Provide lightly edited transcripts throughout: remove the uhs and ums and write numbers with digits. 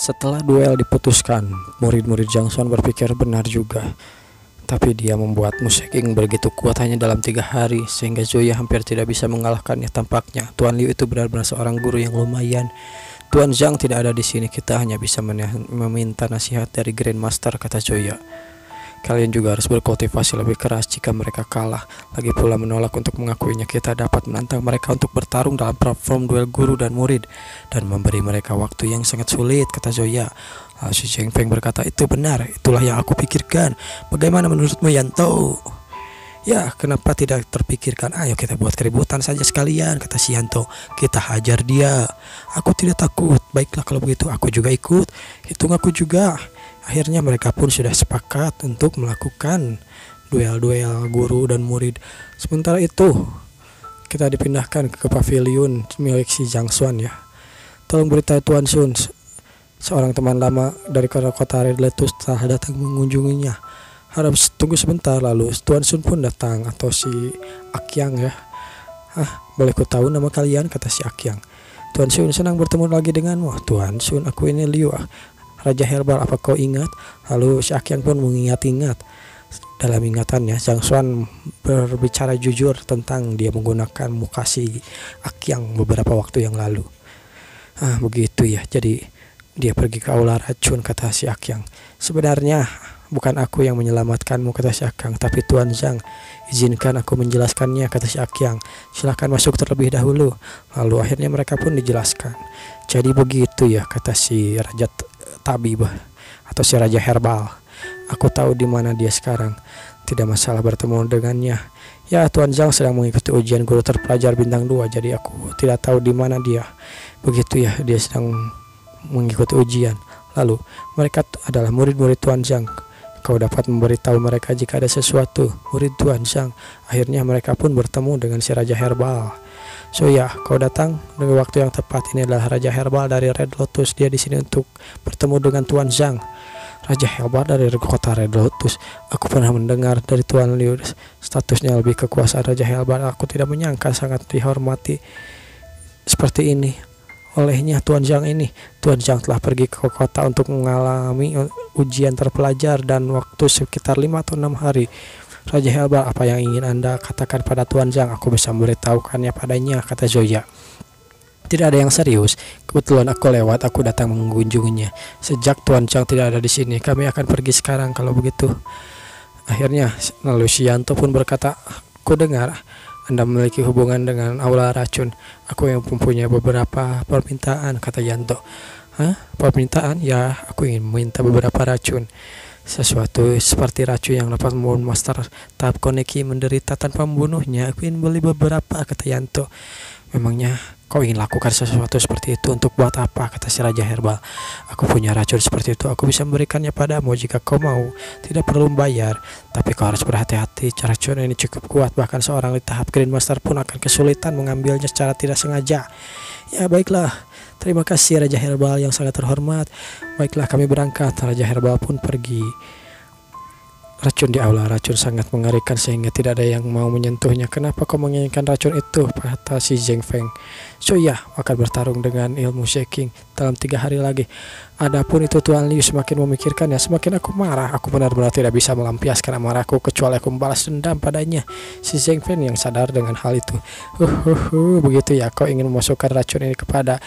Setelah duel diputuskan, murid-murid Jangsuan berpikir benar juga. Tapi dia membuat Museking begitu kuat hanya dalam 3 hari, sehingga Zoya hampir tidak bisa mengalahkannya tampaknya. Tuan Liu itu benar-benar seorang guru yang lumayan. Tuan Zhang tidak ada di sini, kita hanya bisa meminta nasihat dari Grandmaster, kata Zoya. Kalian juga harus berkultivasi lebih keras jika mereka kalah. Lagi pula menolak untuk mengakuinya, kita dapat menantang mereka untuk bertarung dalam platform duel guru dan murid dan memberi mereka waktu yang sangat sulit, kata Zoya. Lalu si Zheng Feng berkata, itu benar, itulah yang aku pikirkan. Bagaimana menurutmu, Yanto? Ya, kenapa tidak terpikirkan? Ayo kita buat keributan saja sekalian, kata si Yanto. Kita hajar dia. Aku tidak takut. Baiklah kalau begitu, aku juga ikut. Hitung aku juga. Akhirnya mereka pun sudah sepakat untuk melakukan duel-duel guru dan murid. Sementara itu kita dipindahkan ke pavilion milik si Jangsuan ya. Tolong beritahu Tuan Sun, seorang teman lama dari kota Red Lotus telah datang mengunjunginya. Harap tunggu sebentar. Lalu Tuan Sun pun datang, atau si Akyang ya. Boleh ku tahu nama kalian, kata si Akyang. Tuan Sun, senang bertemu lagi denganmu. Tuan Sun, aku ini Liu, Raja Herbal, apa kau ingat? Lalu si Akyang pun mengingat-ingat. Dalam ingatannya, Jangsuan berbicara jujur tentang dia menggunakan muka si Akyang beberapa waktu yang lalu. Begitu ya, jadi dia pergi ke aula racun, kata si Akyang. Sebenarnya bukan aku yang menyelamatkanmu, kata si Akyang, tapi Tuan Zhang. Izinkan aku menjelaskannya, kata si Akyang. Silahkan masuk terlebih dahulu. Lalu akhirnya mereka pun dijelaskan. Jadi begitu ya, kata si Raja Tabib atau si Raja Herbal. Aku tahu di mana dia sekarang. Tidak masalah bertemu dengannya. Ya, Tuan Zhang sedang mengikuti ujian guru terpelajar bintang 2, jadi aku tidak tahu di mana dia. Begitu ya, dia sedang mengikuti ujian. Lalu mereka adalah murid-murid Tuan Zhang. Kau dapat memberitahu mereka jika ada sesuatu, murid Tuan Zhang. Akhirnya mereka pun bertemu dengan si Raja Herbal. So ya, kau datang dengan waktu yang tepat. Ini adalah Raja Herbal dari Red Lotus. Dia di sini untuk bertemu dengan Tuan Zhang. Raja Herbal dari kota Red Lotus. Aku pernah mendengar dari Tuan Liu statusnya lebih kekuasaan Raja Herbal. Aku tidak menyangka sangat dihormati seperti ini olehnya Tuan Zhang ini. Tuan Zhang telah pergi ke kota untuk mengalami ujian terpelajar dan waktu sekitar 5 atau 6 hari. Raja Herbal, apa yang ingin Anda katakan pada Tuan Zhang? Aku bisa memberitahukannya padanya, kata Zoya. Tidak ada yang serius. Kebetulan aku lewat, aku datang mengunjunginya. Sejak Tuan Zhang tidak ada di sini, kami akan pergi sekarang kalau begitu. Akhirnya, lalu si Yanto pun berkata, aku dengar Anda memiliki hubungan dengan aula racun. Aku yang mempunyai beberapa permintaan, kata Yanto. Permintaan? Ya, aku ingin meminta beberapa racun. Sesuatu seperti racun yang dapat membuat Master tahap Koneki menderita tanpa membunuhnya. Aku ingin beli beberapa, kata Yanto. Memangnya kau ingin lakukan sesuatu seperti itu untuk buat apa, kata si Raja Herbal. Aku punya racun seperti itu, aku bisa memberikannya padamu jika kau mau. Tidak perlu membayar, tapi kau harus berhati-hati. Racun ini cukup kuat, bahkan seorang di tahap Grandmaster pun akan kesulitan mengambilnya secara tidak sengaja. Ya baiklah, terima kasih Raja Herbal yang sangat terhormat. Baiklah, kami berangkat. Raja Herbal pun pergi. Racun di aula racun sangat mengerikan sehingga tidak ada yang mau menyentuhnya. Kenapa kau menginginkan racun itu, kata si Zheng Feng. So ya, akan bertarung dengan ilmu shaking dalam 3 hari lagi. Adapun itu Tuan Liu semakin memikirkannya, semakin aku marah. Aku benar-benar tidak bisa melampiaskan amarahku kecuali aku membalas dendam padanya. Si Zheng Feng yang sadar dengan hal itu. Begitu ya, kau ingin memasukkan racun ini kepada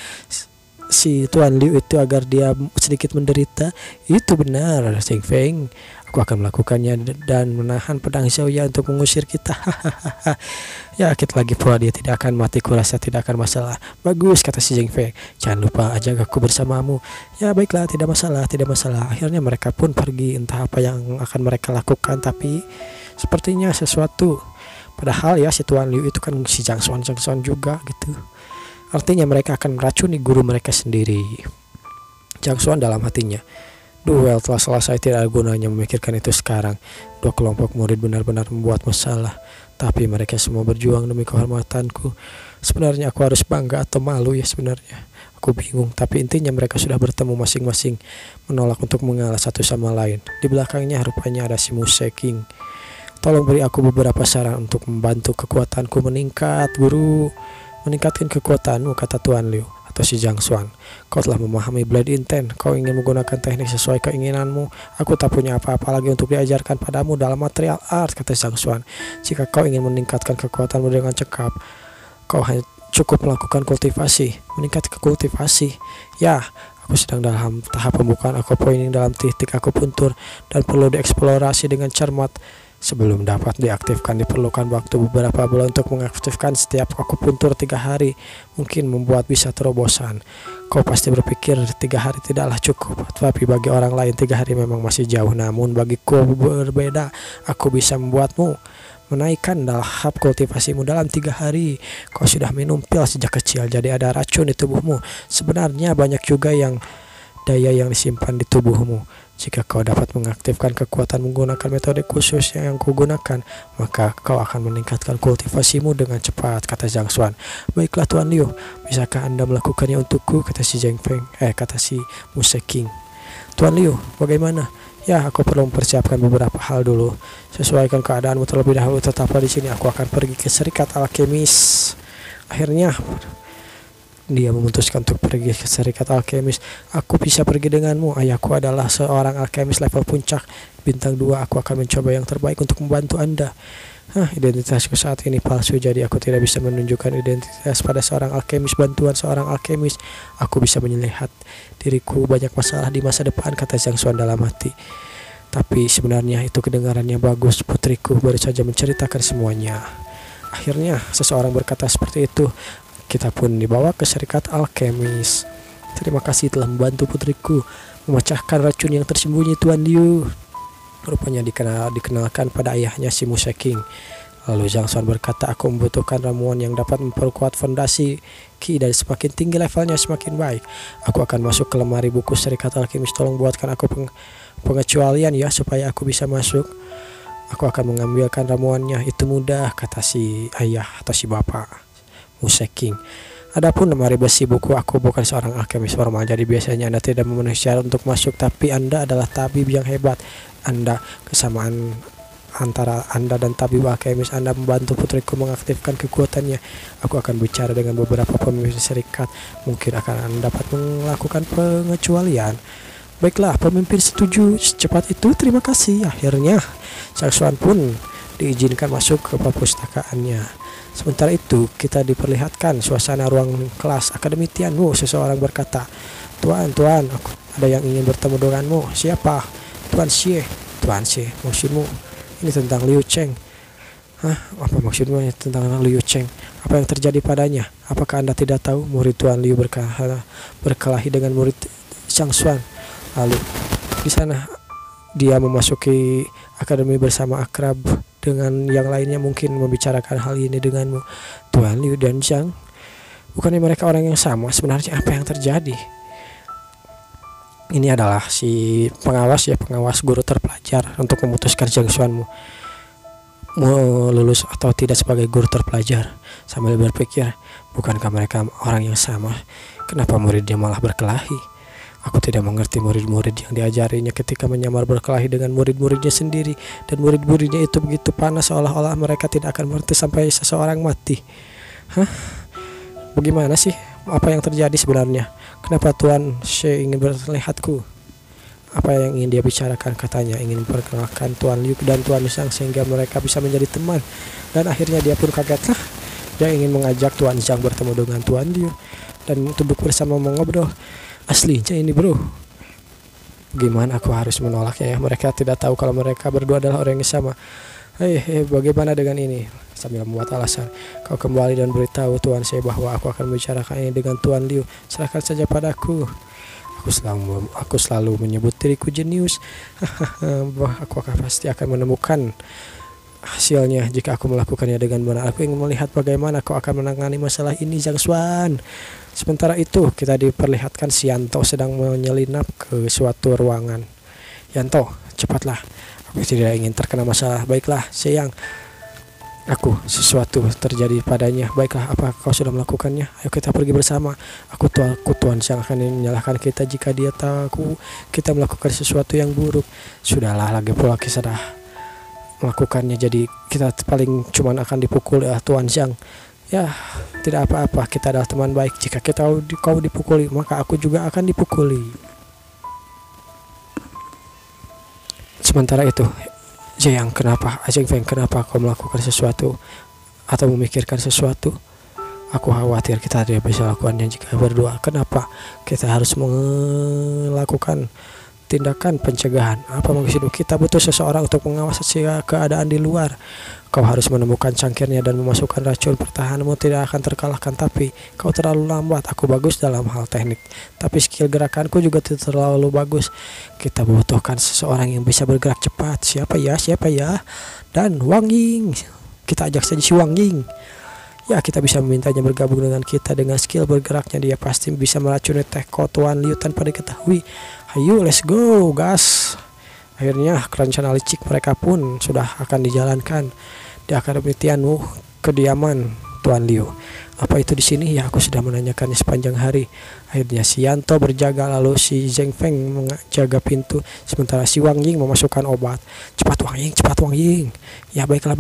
si Tuan Liu itu agar dia sedikit menderita? Itu benar, Zheng Feng. Aku akan melakukannya dan menahan pedang Zoya untuk mengusir kita. Yakin lagi pula dia tidak akan mati, kurasa tidak akan masalah. Bagus, kata si Zheng Feng. Jangan lupa ajak aku bersamamu. Ya baiklah, tidak masalah, tidak masalah. Akhirnya mereka pun pergi, entah apa yang akan mereka lakukan, tapi sepertinya sesuatu. Padahal ya si Tuan Liu itu kan si Jangsuan juga gitu. Artinya mereka akan meracuni guru mereka sendiri. Jangsuan dalam hatinya, duel telah selesai, tidak ada gunanya memikirkan itu sekarang. 2 kelompok murid benar-benar membuat masalah, tapi mereka semua berjuang demi kehormatanku. Sebenarnya aku harus bangga atau malu ya sebenarnya. Aku bingung, tapi intinya mereka sudah bertemu masing-masing, menolak untuk mengalah satu sama lain. Di belakangnya rupanya ada si Museking. Tolong beri aku beberapa saran untuk membantu kekuatanku meningkat, guru. Meningkatkan kekuatanmu, kata Tuan Liu. Atau kata si Zhang Xuan. Kau telah memahami Blade Intent. Kau ingin menggunakan teknik sesuai keinginanmu. Aku tak punya apa-apa lagi untuk diajarkan padamu dalam material art, kata Zhang Xuan. Jika kau ingin meningkatkan kekuatanmu dengan cekap, kau hanya cukup melakukan kultivasi. Meningkat ke kultivasi. Ya, aku sedang dalam tahap pembukaan aku pointing dalam titik aku puntur dan perlu dieksplorasi dengan cermat. Sebelum dapat diaktifkan diperlukan waktu beberapa bulan untuk mengaktifkan setiap akupuntur 3 hari. Mungkin membuat bisa terobosan. Kau pasti berpikir 3 hari tidaklah cukup, tapi bagi orang lain 3 hari memang masih jauh. Namun bagiku berbeda. Aku bisa membuatmu menaikkan tahap kultivasimu dalam 3 hari. Kau sudah minum pil sejak kecil, jadi ada racun di tubuhmu. Sebenarnya banyak juga daya yang disimpan di tubuhmu. Jika kau dapat mengaktifkan kekuatan menggunakan metode khusus yang kugunakan, maka kau akan meningkatkan kultivasimu dengan cepat, kata Zhang Xuan. Baiklah Tuan Liu, bisakah Anda melakukannya untukku, kata si kata si Muse King. Tuan Liu, bagaimana? Ya, aku perlu mempersiapkan beberapa hal dulu. Sesuaikan keadaanmu terlebih dahulu. Tetaplah di sini, aku akan pergi ke Serikat Alkemis. Akhirnya dia memutuskan untuk pergi ke Serikat Alkemis. Aku bisa pergi denganmu. Ayahku adalah seorang alkemis level puncak bintang 2. Aku akan mencoba yang terbaik untuk membantu Anda. Identitasku saat ini palsu, jadi aku tidak bisa menunjukkan identitas pada seorang alkemis. Bantuan seorang alkemis, aku bisa melihat diriku banyak masalah di masa depan, kata Zhang Xuan dalam hati. Tapi sebenarnya itu kedengarannya bagus. Putriku baru saja menceritakan semuanya. Akhirnya seseorang berkata seperti itu. Kita pun dibawa ke Serikat Alkemis. Terima kasih telah membantu putriku memecahkan racun yang tersembunyi, Tuan Liu. Rupanya dikenalkan pada ayahnya si Muse King. Lalu Zhang Xuan berkata, aku membutuhkan ramuan yang dapat memperkuat fondasi Ki, dan semakin tinggi levelnya semakin baik. Aku akan masuk ke lemari buku Serikat Alkemis. Tolong buatkan aku pengecualian ya, supaya aku bisa masuk. Aku akan mengambilkan ramuannya. Itu mudah, kata si ayah atau si bapak Muse King. Adapun lemari besi buku, aku bukan seorang alkemis formal, jadi biasanya Anda tidak memenuhi syarat untuk masuk, tapi Anda adalah tabib yang hebat. Kesamaan antara Anda dan tabib alkemis, Anda membantu putriku mengaktifkan kekuatannya. Aku akan bicara dengan beberapa pemimpin serikat, mungkin akan dapat melakukan pengecualian. Baiklah, pemimpin setuju secepat itu, terima kasih. Akhirnya Zhang Xuan pun diizinkan masuk ke perpustakaannya. Sementara itu kita diperlihatkan suasana ruang kelas akademi Tianwu. Seseorang berkata, Tuan, aku ada yang ingin bertemu denganmu. Siapa? Tuan Xie. Tuan Xie, maksudmu ini tentang Liu Cheng? Apa maksudmu tentang Liu Cheng? Apa yang terjadi padanya? Apakah Anda tidak tahu? Murid Tuan Liu berkelahi dengan murid Zhang Xuan. Lalu di sana dia memasuki akademi bersama akrab dengan yang lainnya, mungkin membicarakan hal ini denganmu. Tuan Liu dan Zhang, bukannya mereka orang yang sama? Sebenarnya apa yang terjadi? Ini adalah si pengawas guru terpelajar untuk memutuskan Zhang Xuan mau lulus atau tidak sebagai guru terpelajar. Sambil berpikir, bukankah mereka orang yang sama? Kenapa muridnya malah berkelahi? Aku tidak mengerti murid-murid yang diajarinya ketika menyamar berkelahi dengan murid-muridnya sendiri, dan murid-muridnya itu begitu panas seolah-olah mereka tidak akan berhenti sampai seseorang mati. Bagaimana sih? Apa yang terjadi sebenarnya? Kenapa Tuan Xie ingin melihatku? Apa yang ingin dia bicarakan? Katanya ingin memperkenalkan Tuan Liu dan Tuan Zhang sehingga mereka bisa menjadi teman. Dan akhirnya dia pun kagetlah. Dia ingin mengajak Tuan Zhang bertemu dengan Tuan Liu dan duduk bersama mengobrol. Aslinya ini bro, gimana aku harus menolaknya ya? Mereka tidak tahu kalau mereka berdua adalah orang yang sama. Bagaimana dengan ini? Sambil membuat alasan, kau kembali dan beritahu Tuan Xie bahwa aku akan membicarakan ini dengan Tuan Liu. Serahkan saja padaku. Aku selalu menyebut diriku jenius. Aku pasti akan menemukan hasilnya jika aku melakukannya dengan benar. Aku ingin melihat bagaimana kau akan menangani masalah ini, Zhang Xuan. Sementara itu kita diperlihatkan si Yanto sedang menyelinap ke suatu ruangan. Yanto, cepatlah, aku tidak ingin terkena masalah. Baiklah, sayang, sesuatu terjadi padanya. Baiklah, apa kau sudah melakukannya? Ayo kita pergi bersama. Aku Tuan Zhang akan menyalahkan kita jika dia tahu kita melakukan sesuatu yang buruk. Sudahlah, lagi pula kita sudah melakukannya, jadi kita paling cuman akan dipukul ya Tuan Zhang. Ya, tidak apa-apa, kita adalah teman baik. Jika kau dipukuli, maka aku juga akan dipukuli. Sementara itu, Zheng Feng, kenapa kau melakukan sesuatu atau memikirkan sesuatu? Aku khawatir kita tidak bisa lakukannya jika berdua. Kenapa kita harus melakukan tindakan pencegahan? Apa maksudmu? Kita butuh seseorang untuk mengawasi keadaan di luar. Kau harus menemukan cangkirnya dan memasukkan racun. Pertahananmu tidak akan terkalahkan, tapi kau terlalu lambat. Aku bagus dalam hal teknik, tapi skill gerakanku juga tidak terlalu bagus. Kita membutuhkan seseorang yang bisa bergerak cepat. Siapa ya? Dan Wang Ying. Kita ajak saja si Wang Ying. Ya, kita bisa memintanya bergabung dengan kita. Dengan skill bergeraknya, dia pasti bisa meracuni Teko Tuan Liu tanpa diketahui. Ayo, let's go, gas. Akhirnya rencana licik mereka pun sudah akan dijalankan di akademi Tianwu, kediaman Tuan Liu. Apa itu di sini? Ya, aku sudah menanyakannya sepanjang hari. Akhirnya si Yanto berjaga, lalu si Zheng Feng menjaga pintu, sementara si Wang Ying memasukkan obat. Cepat Wang Ying. Ya, baiklah.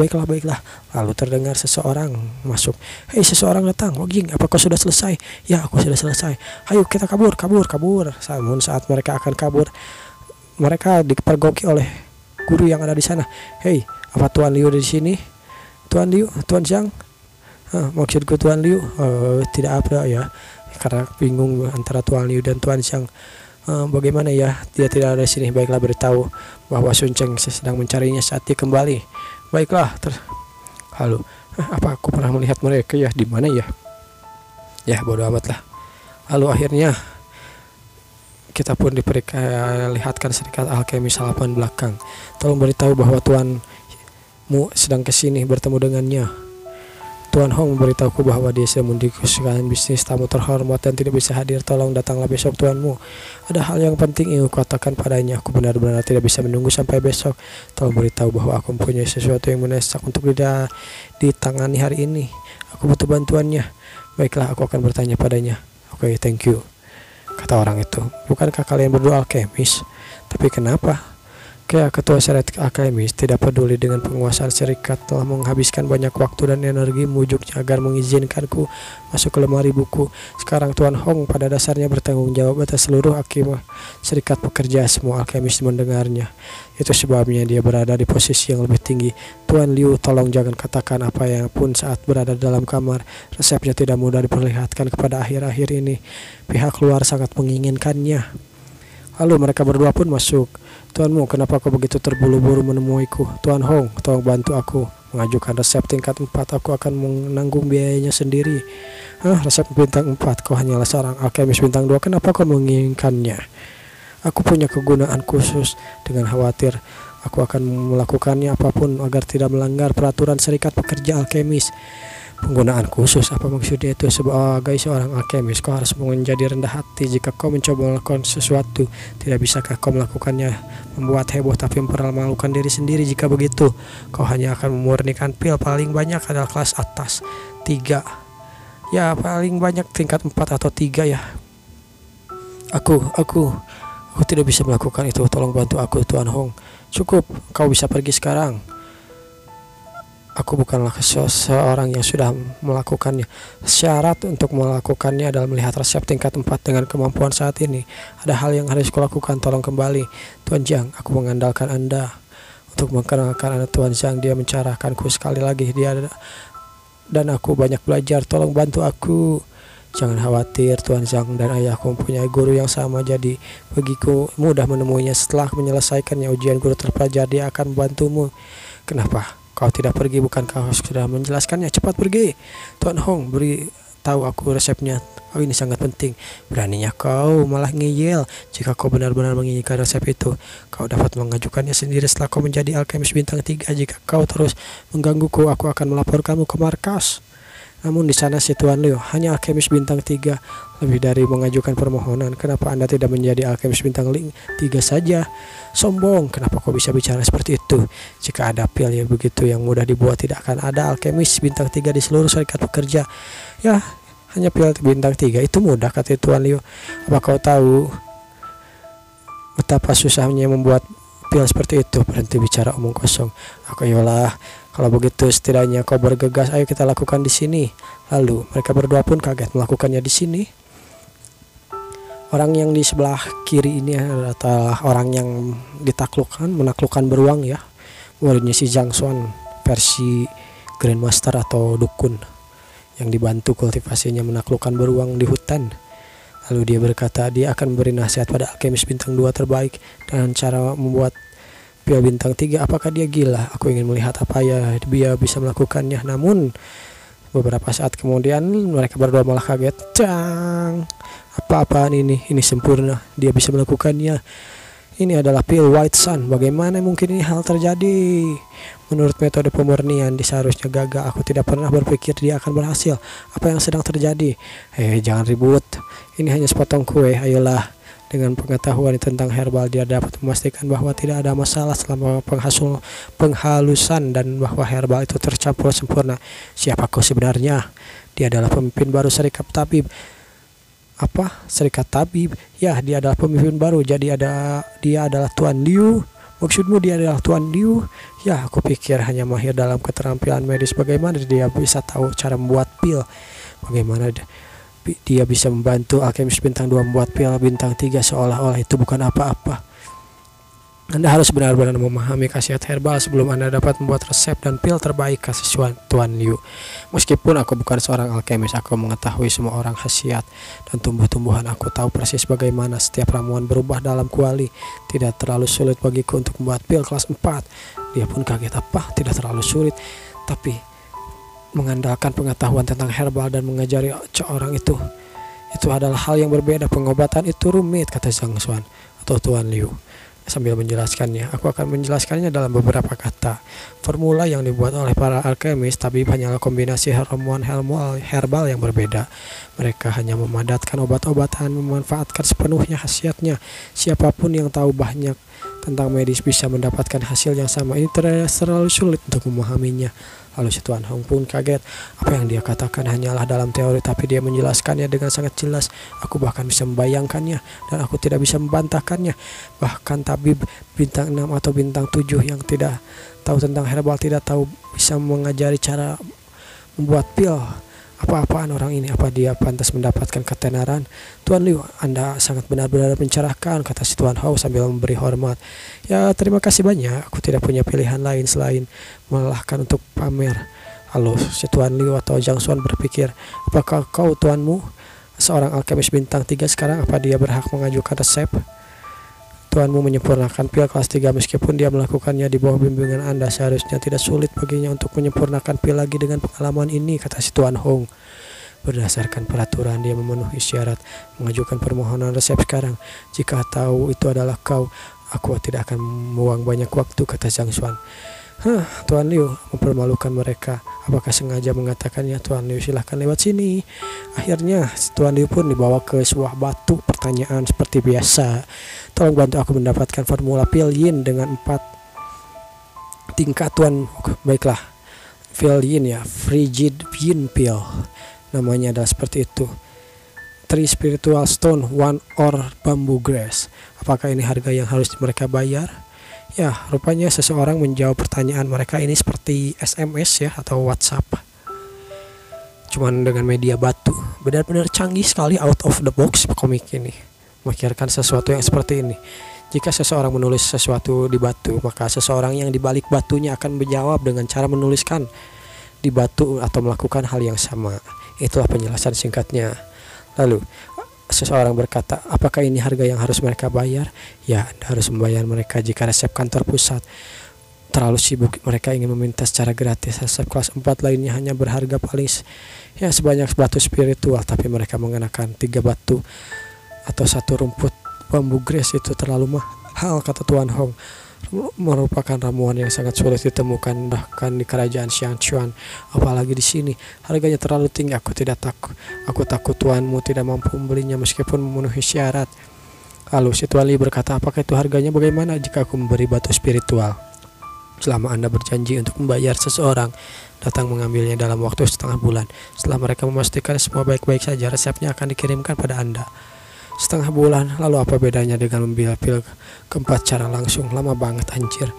Lalu terdengar seseorang masuk. Hei, seseorang datang. Wang Ying, apakah sudah selesai? Ya, aku sudah selesai. Ayo kita kabur. Namun saat mereka akan kabur, mereka dipergoki oleh guru yang ada di sana. Hei, apa Tuan Liu di sini? Tuan Zhang? Maksudku Tuan Liu, tidak apa ya, karena bingung antara Tuan Liu dan Tuan Zhang. Bagaimana ya, dia tidak ada di sini. Baiklah, beritahu bahwa Sun Cheng sedang mencarinya saat dia kembali. Baiklah, halo, apa aku pernah melihat mereka ya? Di mana ya? Ya, bodoh amat lah. Lalu akhirnya kita pun diperlihatkan serikat alkemis halaman belakang. Tolong beritahu bahwa tuanmu sedang kesini bertemu dengannya. Tuan Hong memberitahuku bahwa dia sedang mendiskusikan bisnis tamu terhormat dan tidak bisa hadir. Tolong datanglah besok tuanmu. Ada hal yang penting yang aku katakan padanya. Aku benar-benar tidak bisa menunggu sampai besok. Tolong beritahu bahwa aku mempunyai sesuatu yang mendesak untuk ditangani hari ini. Aku butuh bantuannya. Baiklah, aku akan bertanya padanya. Oke, thank you, kata orang itu. Bukankah kalian berdua alkemis? Tapi kenapa? Ketua serikat alkemis tidak peduli dengan penguasaan serikat, telah menghabiskan banyak waktu dan energi memujuknya agar mengizinkanku masuk ke lemari buku. Sekarang Tuan Hong pada dasarnya bertanggung jawab atas seluruh akibat serikat pekerja. Semua alkemis mendengarnya. Itu sebabnya dia berada di posisi yang lebih tinggi. Tuan Liu, tolong jangan katakan apa yang pun saat berada dalam kamar. Resepnya tidak mudah diperlihatkan kepada akhir-akhir ini. Pihak luar sangat menginginkannya. Lalu mereka berdua pun masuk. Tuanmu, kenapa kau begitu terburu-buru menemuiku? Tuan Hong, tolong bantu aku mengajukan resep tingkat 4. Aku akan menanggung biayanya sendiri. Resep bintang 4? Kau hanyalah seorang alkemis bintang 2. Kenapa kau menginginkannya? Aku punya kegunaan khusus. Dengan khawatir, aku akan melakukannya apapun agar tidak melanggar peraturan serikat pekerja alkemis. Penggunaan khusus, apa maksudnya itu? Sebagai seorang alkemis, kau harus menjadi rendah hati jika kau mencoba melakukan sesuatu. Tidak bisakah kau melakukannya membuat heboh tapi mempermalukan diri sendiri? Jika begitu, kau hanya akan memurnikan pil. Paling banyak adalah kelas atas 3. Ya, paling banyak tingkat 4 atau 3 ya. Aku tidak bisa melakukan itu. Tolong bantu aku, Tuan Hong. Cukup, kau bisa pergi sekarang. Aku bukanlah seseorang yang sudah melakukannya. Syarat untuk melakukannya adalah melihat resep tingkat 4 dengan kemampuan saat ini. Ada hal yang harus kulakukan. Tolong kembali. Tuan Zhang, aku mengandalkan Anda untuk mengenalkan Anda. Tuan Zhang, dia mencerahkanku sekali lagi. Dia dan aku banyak belajar. Tolong bantu aku. Jangan khawatir, Tuan Zhang dan ayahku mempunyai guru yang sama, jadi bagiku mudah menemuinya. Setelah menyelesaikannya ujian guru terpelajar, dia akan membantumu. Kenapa kau tidak pergi? Bukankah kau sudah menjelaskannya? Cepat pergi. Tuan Hong, beritahu aku resepnya. Ini sangat penting. Beraninya kau malah ngeyel. Jika kau benar-benar menginginkan resep itu, kau dapat mengajukannya sendiri setelah kau menjadi alkemis bintang 3. Jika kau terus menggangguku, aku akan melaporkanmu ke markas. Namun di sana si Tuan Liu hanya alkemis bintang 3. Lebih dari mengajukan permohonan. Kenapa Anda tidak menjadi alkemis bintang 3 saja? Sombong, kenapa kau bisa bicara seperti itu? Jika ada pil yang begitu yang mudah dibuat, tidak akan ada alkemis bintang 3 di seluruh serikat pekerja. Ya, hanya pil bintang 3 itu mudah, kata Tuan Liu. Apa kau tahu betapa susahnya membuat pil seperti itu? Berhenti bicara omong kosong. Aku, yolah, Kalau begitu setidaknya kau bergegas, ayo kita lakukan di sini. Lalu mereka berdua pun kaget melakukannya di sini. Orang yang di sebelah kiri ini adalah orang yang menaklukkan beruang ya. Muridnya si Zhang Xuan versi Grandmaster atau dukun yang dibantu kultivasinya menaklukkan beruang di hutan. Lalu dia berkata dia akan memberi nasihat pada alkemis bintang 2 terbaik dan cara membuat pil bintang 3. Apakah dia gila? Aku ingin melihat apa ya dia bisa melakukannya. Namun beberapa saat kemudian mereka berdua malah kaget. Cang! Apa-apaan ini? Ini sempurna. Dia bisa melakukannya. Ini adalah pil White Sun. Bagaimana mungkin ini hal terjadi? Menurut metode pemurnian seharusnya gagal. Aku tidak pernah berpikir dia akan berhasil. Apa yang sedang terjadi? Jangan ribut. Ini hanya sepotong kue. Ayolah. Dengan pengetahuan tentang herbal, dia dapat memastikan bahwa tidak ada masalah selama penghalusan dan bahwa herbal itu tercampur sempurna. Siapa kau sebenarnya? Dia adalah pemimpin baru Serikat Tabib. Apa? Serikat Tabib? Ya, dia adalah pemimpin baru. Jadi dia adalah Tuan Liu. Maksudmu dia adalah Tuan Liu? Ya, aku pikir hanya mahir dalam keterampilan medis. Bagaimana dia bisa tahu cara membuat pil? Bagaimana dia bisa membantu alkemis bintang 2 membuat pil bintang 3 seolah-olah itu bukan apa-apa. Anda harus benar-benar memahami khasiat herbal sebelum Anda dapat membuat resep dan pil terbaik, kata Tuan Liu. Meskipun aku bukan seorang alkemis, aku mengetahui semua orang khasiat dan tumbuh-tumbuhan. Aku tahu persis bagaimana setiap ramuan berubah dalam kuali. Tidak terlalu sulit bagiku untuk membuat pil kelas 4. Dia pun kaget. Apa? Tidak terlalu sulit. Tapi mengandalkan pengetahuan tentang herbal dan mengajari orang itu adalah hal yang berbeda. Pengobatan itu rumit, kata Zhang Xuan atau Tuan Liu sambil menjelaskannya. Aku akan menjelaskannya dalam beberapa kata. Formula yang dibuat oleh para alkemis tapi hanyalah kombinasi ramuan herbal yang berbeda. Mereka hanya memadatkan obat-obatan, memanfaatkan sepenuhnya khasiatnya. Siapapun yang tahu banyak tentang medis bisa mendapatkan hasil yang sama. Ini terlalu sulit untuk memahaminya. Lalu si Tuan Hong pun kaget. Apa yang dia katakan hanyalah dalam teori, tapi dia menjelaskannya dengan sangat jelas. Aku bahkan bisa membayangkannya dan aku tidak bisa membantahkannya. Bahkan tabib bintang 6 atau bintang 7 yang tidak tahu tentang herbal tidak tahu bisa mengajari cara membuat pil. Apa-apaan orang ini? Apa dia pantas mendapatkan ketenaran? Tuan Liu, Anda sangat benar-benar mencerahkan, kata si Tuan Hao sambil memberi hormat. Ya, terima kasih banyak. Aku tidak punya pilihan lain selain melelahkan untuk pamer. Lalu si Tuan Liu atau Zhang Xuan berpikir, apakah kau tuanmu seorang alkemis bintang 3 sekarang? Apa dia berhak mengajukan resep? Tuanmu menyempurnakan pil kelas 3 meskipun dia melakukannya di bawah bimbingan Anda. Seharusnya tidak sulit baginya untuk menyempurnakan pil lagi dengan pengalaman ini, kata si Tuan Hong. Berdasarkan peraturan, dia memenuhi syarat mengajukan permohonan resep sekarang. Jika tahu itu adalah kau, aku tidak akan membuang banyak waktu, kata Zhang Xuan. Tuan Liu mempermalukan mereka. Apakah sengaja mengatakannya? Tuan Liu, silahkan lewat sini. Akhirnya Tuan Liu pun dibawa ke sebuah batu. Pertanyaan seperti biasa. Tolong bantu aku mendapatkan formula pil yin dengan 4 tingkat, Tuan. Baiklah, pil yin ya, frigid yin pill. Namanya adalah seperti itu. 3 spiritual stone, 1 or bamboo grass. Apakah ini harga yang harus mereka bayar? Ya, rupanya seseorang menjawab pertanyaan mereka ini seperti SMS ya atau WhatsApp. Cuman dengan media batu. Benar-benar canggih sekali, out of the box komik ini. Memikirkan sesuatu yang seperti ini. Jika seseorang menulis sesuatu di batu, maka seseorang yang di balik batunya akan menjawab dengan cara menuliskan di batu atau melakukan hal yang sama. Itulah penjelasan singkatnya. Lalu seseorang berkata, apakah ini harga yang harus mereka bayar? Ya, Anda harus membayar mereka jika resep kantor pusat terlalu sibuk. Mereka ingin meminta secara gratis. Resep kelas 4 lainnya hanya berharga paling sebanyak batu spiritual, tapi mereka mengenakan 3 batu atau 1 rumput bambu grass. Itu terlalu mahal, kata Tuan Hong. Merupakan ramuan yang sangat sulit ditemukan bahkan di kerajaan Xiangchuan, apalagi di sini. Harganya terlalu tinggi. Aku takut tuanmu tidak mampu membelinya meskipun memenuhi syarat. Lalu si Tuan Li berkata, apakah itu harganya? Bagaimana jika aku memberi batu spiritual? Selama Anda berjanji untuk membayar seseorang datang mengambilnya dalam waktu setengah bulan. Setelah mereka memastikan semua baik-baik saja, resepnya akan dikirimkan pada Anda. Setengah bulan, lalu apa bedanya dengan membeli pil keempat cara langsung? Lama banget anjir.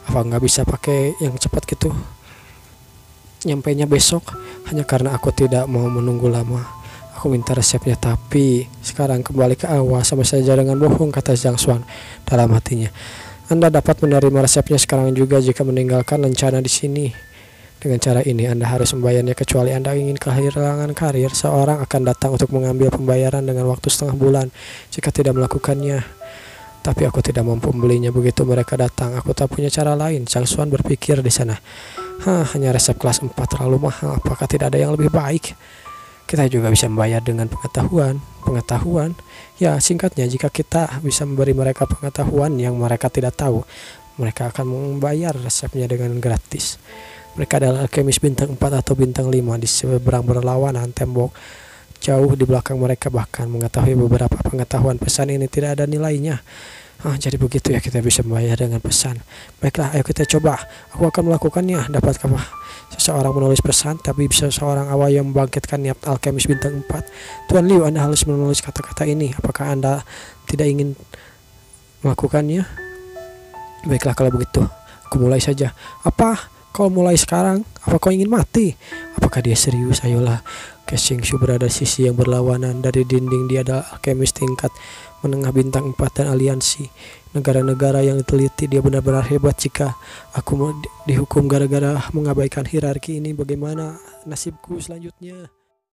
Apa nggak bisa pakai yang cepat gitu? nyampainya besok, hanya karena aku tidak mau menunggu lama. Aku minta resepnya, tapi sekarang kembali ke awal, sama saja dengan bohong, kata Zhang Xuan dalam hatinya. Anda dapat menerima resepnya sekarang juga jika meninggalkan lencana di sini. Dengan cara ini Anda harus membayarnya, kecuali Anda ingin kehilangan karir. Seorang akan datang untuk mengambil pembayaran dengan waktu setengah bulan jika tidak melakukannya. Tapi aku tidak mampu membelinya. Begitu mereka datang, aku tak punya cara lain. Zhang Xuan berpikir di sana. Hanya resep kelas 4 terlalu mahal. Apakah tidak ada yang lebih baik? Kita juga bisa membayar dengan pengetahuan. Ya, singkatnya, jika kita bisa memberi mereka pengetahuan yang mereka tidak tahu, mereka akan membayar resepnya dengan gratis. Mereka adalah alkemis bintang 4 atau bintang 5 di seberang berlawanan tembok. Jauh di belakang mereka bahkan mengetahui beberapa pengetahuan pesan ini tidak ada nilainya. Jadi begitu ya, kita bisa membayar dengan pesan. Baiklah, ayo kita coba. Aku akan melakukannya. Dapatkah seseorang menulis pesan, tapi bisa seorang awal yang membangkitkan niat alkemis bintang 4? Tuan Liu, Anda harus menulis kata-kata ini. Apakah Anda tidak ingin melakukannya? Baiklah, kalau begitu, aku mulai saja. Apa? Kau mulai sekarang? Apa kau ingin mati? Apakah dia serius? Ayolah. Ke Xingqiu berada sisi yang berlawanan dari dinding. Dia adalah alkemis tingkat menengah bintang 4 dan aliansi negara-negara yang diteliti. Dia benar-benar hebat. Jika aku mau dihukum gara-gara mengabaikan hierarki ini, bagaimana nasibku selanjutnya?